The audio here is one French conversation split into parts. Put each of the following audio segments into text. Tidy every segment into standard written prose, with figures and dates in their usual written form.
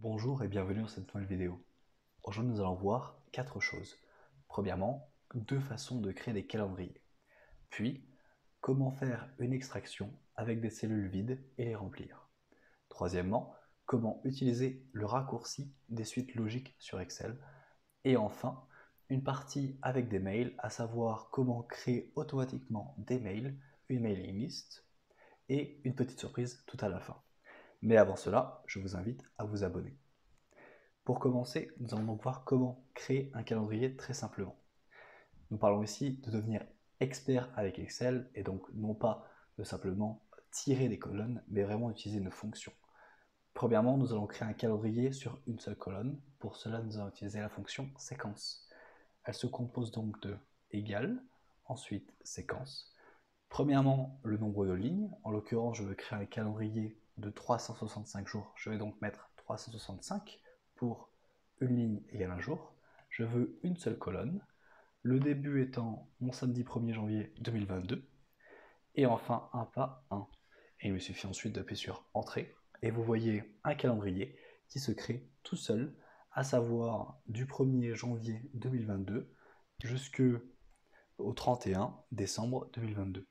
Bonjour et bienvenue dans cette nouvelle vidéo. Aujourd'hui nous allons voir 4 choses. Premièrement, 2 façons de créer des calendriers. Puis, comment faire une extraction avec des cellules vides et les remplir. Troisièmement, comment utiliser le raccourci des suites logiques sur Excel. Et enfin, une partie avec des mails, à savoir comment créer automatiquement des mails, une mailing list et une petite surprise tout à la fin. Mais avant cela, je vous invite à vous abonner. Pour commencer, nous allons donc voir comment créer un calendrier très simplement. Nous parlons ici de devenir expert avec Excel et donc non pas de simplement tirer des colonnes, mais vraiment utiliser une fonction. Premièrement, nous allons créer un calendrier sur une seule colonne. Pour cela, nous allons utiliser la fonction séquence. Elle se compose donc de égal, ensuite séquence. Premièrement, le nombre de lignes. En l'occurrence, je veux créer un calendrier de 365 jours. Je vais donc mettre 365 pour une ligne égale un jour. Je veux une seule colonne. Le début étant mon samedi 1er janvier 2022. Et enfin, un pas 1. Et il me suffit ensuite d'appuyer sur Entrée. Et vous voyez un calendrier qui se crée tout seul, à savoir du 1er janvier 2022 jusqu'au 31 décembre 2022.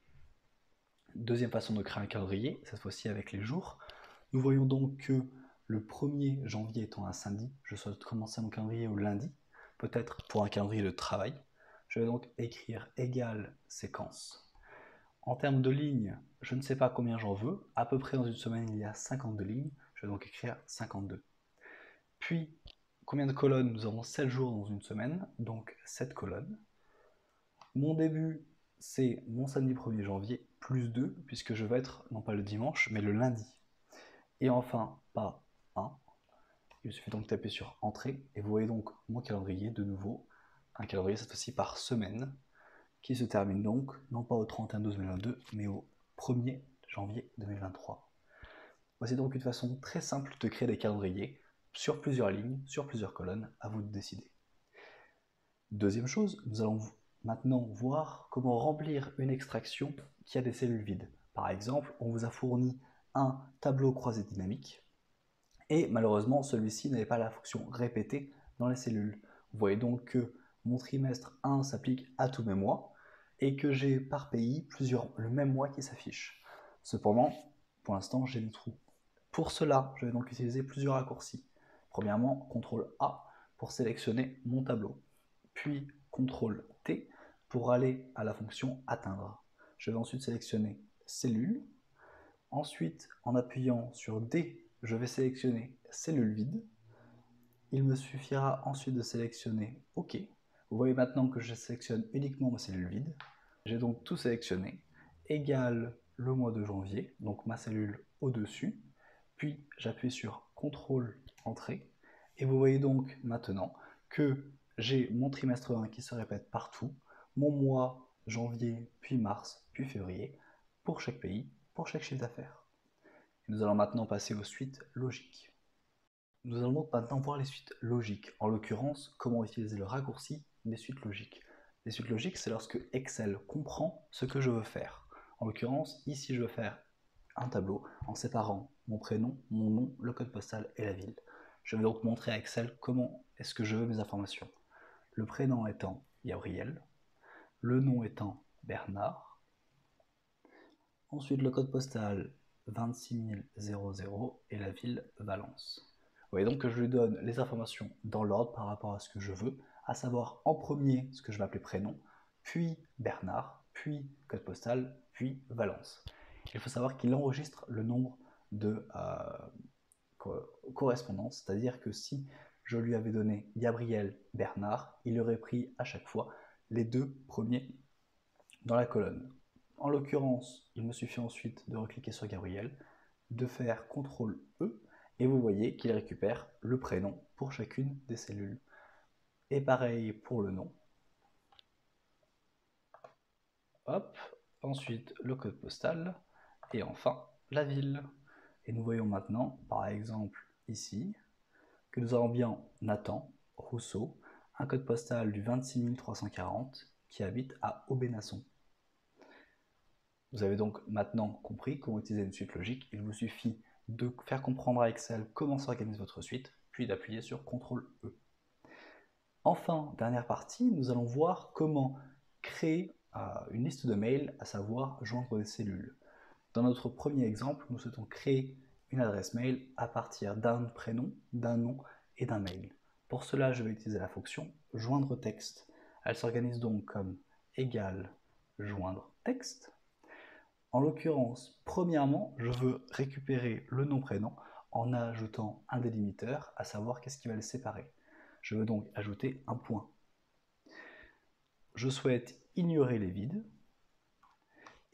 Deuxième façon de créer un calendrier, cette fois-ci avec les jours. Nous voyons donc que le 1er janvier étant un samedi, je souhaite commencer mon calendrier au lundi, peut-être pour un calendrier de travail. Je vais donc écrire égal séquence. En termes de lignes, je ne sais pas combien j'en veux. À peu près dans une semaine, il y a 52 lignes. Je vais donc écrire 52. Puis, combien de colonnes? Nous avons 7 jours dans une semaine, donc 7 colonnes. Mon début, c'est mon samedi 1er janvier, plus 2, puisque je vais être, non pas le dimanche, mais le lundi. Et enfin, pas 1. Il suffit donc de taper sur Entrée, et vous voyez donc mon calendrier de nouveau, un calendrier cette fois-ci par semaine, qui se termine donc, non pas au 31/12/2022, mais au 1er janvier 2023. Voici donc une façon très simple de créer des calendriers, sur plusieurs lignes, sur plusieurs colonnes, à vous de décider. Deuxième chose, nous allons maintenant voir comment remplir une extraction qui a des cellules vides. Par exemple, on vous a fourni un tableau croisé dynamique et malheureusement celui-ci n'avait pas la fonction répéter dans les cellules. Vous voyez donc que mon trimestre 1 s'applique à tous mes mois et que j'ai par pays le même mois qui s'affiche. Cependant, pour l'instant, j'ai des trous. Pour cela, je vais donc utiliser plusieurs raccourcis. Premièrement, CTRL A pour sélectionner mon tableau, puis CTRL T pour aller à la fonction atteindre. Je vais ensuite sélectionner cellule. Ensuite, en appuyant sur D, je vais sélectionner cellule vide. Il me suffira ensuite de sélectionner OK. Vous voyez maintenant que je sélectionne uniquement ma cellule vide. J'ai donc tout sélectionné, égal le mois de janvier, donc ma cellule au-dessus. Puis j'appuie sur CTRL Entrée. Et vous voyez donc maintenant que j'ai mon trimestre 1 qui se répète partout, mon mois janvier, puis mars, puis février, pour chaque pays, pour chaque chiffre d'affaires. Nous allons maintenant passer aux suites logiques. Nous allons donc maintenant voir les suites logiques, en l'occurrence, comment utiliser le raccourci des suites logiques. Les suites logiques, c'est lorsque Excel comprend ce que je veux faire. En l'occurrence, ici, je veux faire un tableau en séparant mon prénom, mon nom, le code postal et la ville. Je vais donc montrer à Excel comment est-ce que je veux mes informations. Le prénom étant Gabriel, le nom étant Bernard, ensuite le code postal 26000 et la ville Valence. Vous voyez donc que je lui donne les informations dans l'ordre par rapport à ce que je veux, à savoir en premier ce que je vais appeler prénom, puis Bernard, puis code postal, puis Valence. Il faut savoir qu'il enregistre le nombre de correspondances, c'est-à-dire que si je lui avais donné Gabriel Bernard, il aurait pris à chaque fois les 2 premiers dans la colonne. En l'occurrence, il me suffit ensuite de recliquer sur Gabriel, de faire CTRL E, et vous voyez qu'il récupère le prénom pour chacune des cellules. Et pareil pour le nom. Hop, ensuite le code postal, et enfin la ville. Et nous voyons maintenant, par exemple ici, que nous avons bien Nathan Rousseau, un code postal du 26340 qui habite à Aubénasson. Vous avez donc maintenant compris comment utiliser une suite logique. Il vous suffit de faire comprendre à Excel comment s'organise votre suite, puis d'appuyer sur CTRL-E. Enfin, dernière partie, nous allons voir comment créer une liste de mails, à savoir joindre des cellules. Dans notre premier exemple, nous souhaitons créer une adresse mail à partir d'un prénom, d'un nom et d'un mail. Pour cela, je vais utiliser la fonction joindre texte. Elle s'organise donc comme égal joindre texte. En l'occurrence, premièrement, je veux récupérer le nom-prénom en ajoutant un délimiteur, à savoir qu'est-ce qui va le séparer. Je veux donc ajouter un point. Je souhaite ignorer les vides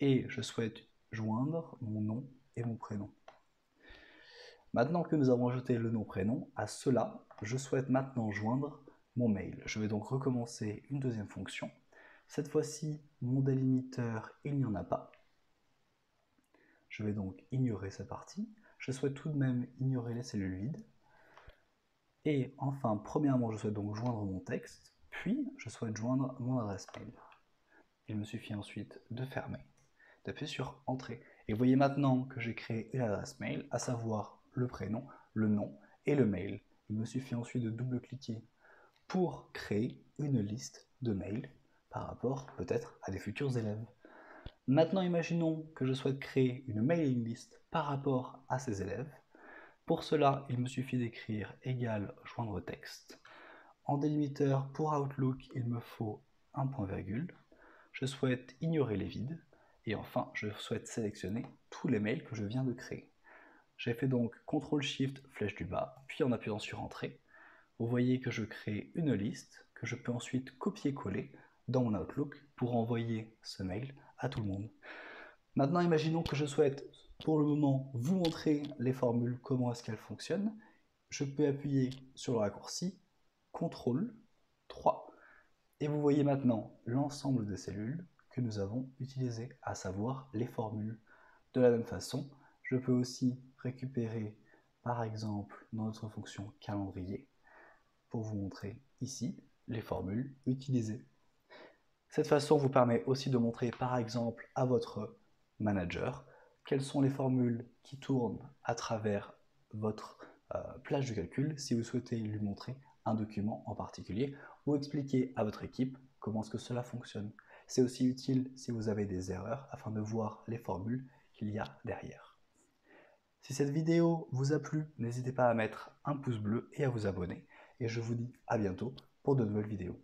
et je souhaite joindre mon nom et mon prénom. Maintenant que nous avons ajouté le nom-prénom, à cela, je souhaite maintenant joindre mon mail. Je vais donc recommencer une deuxième fonction. Cette fois-ci, mon délimiteur, il n'y en a pas. Je vais donc ignorer cette partie. Je souhaite tout de même ignorer les cellules vides. Et enfin, premièrement, je souhaite donc joindre mon texte, puis je souhaite joindre mon adresse mail. Il me suffit ensuite de fermer, d'appuyer sur Entrée. Et vous voyez maintenant que j'ai créé une adresse mail, à savoir le prénom, le nom et le mail. Il me suffit ensuite de double-cliquer pour créer une liste de mails par rapport peut-être à des futurs élèves. Maintenant, imaginons que je souhaite créer une mailing list par rapport à ces élèves. Pour cela, il me suffit d'écrire égal joindre texte. En délimiteur pour Outlook, il me faut un point virgule. Je souhaite ignorer les vides. Et enfin, je souhaite sélectionner tous les mails que je viens de créer. J'ai fait donc CTRL-SHIFT, flèche du bas, puis en appuyant sur Entrée, vous voyez que je crée une liste que je peux ensuite copier-coller dans mon Outlook pour envoyer ce mail à tout le monde. Maintenant, imaginons que je souhaite, pour le moment, vous montrer les formules, comment est-ce qu'elles fonctionnent. Je peux appuyer sur le raccourci CTRL 3 et vous voyez maintenant l'ensemble des cellules que nous avons utilisées, à savoir les formules. De la même façon, je peux aussi récupérer, par exemple, dans notre fonction calendrier, pour vous montrer ici les formules utilisées. Cette façon vous permet aussi de montrer par exemple à votre manager quelles sont les formules qui tournent à travers votre plage de calcul si vous souhaitez lui montrer un document en particulier ou expliquer à votre équipe comment est-ce que cela fonctionne. C'est aussi utile si vous avez des erreurs afin de voir les formules qu'il y a derrière. Si cette vidéo vous a plu, n'hésitez pas à mettre un pouce bleu et à vous abonner. Et je vous dis à bientôt pour de nouvelles vidéos.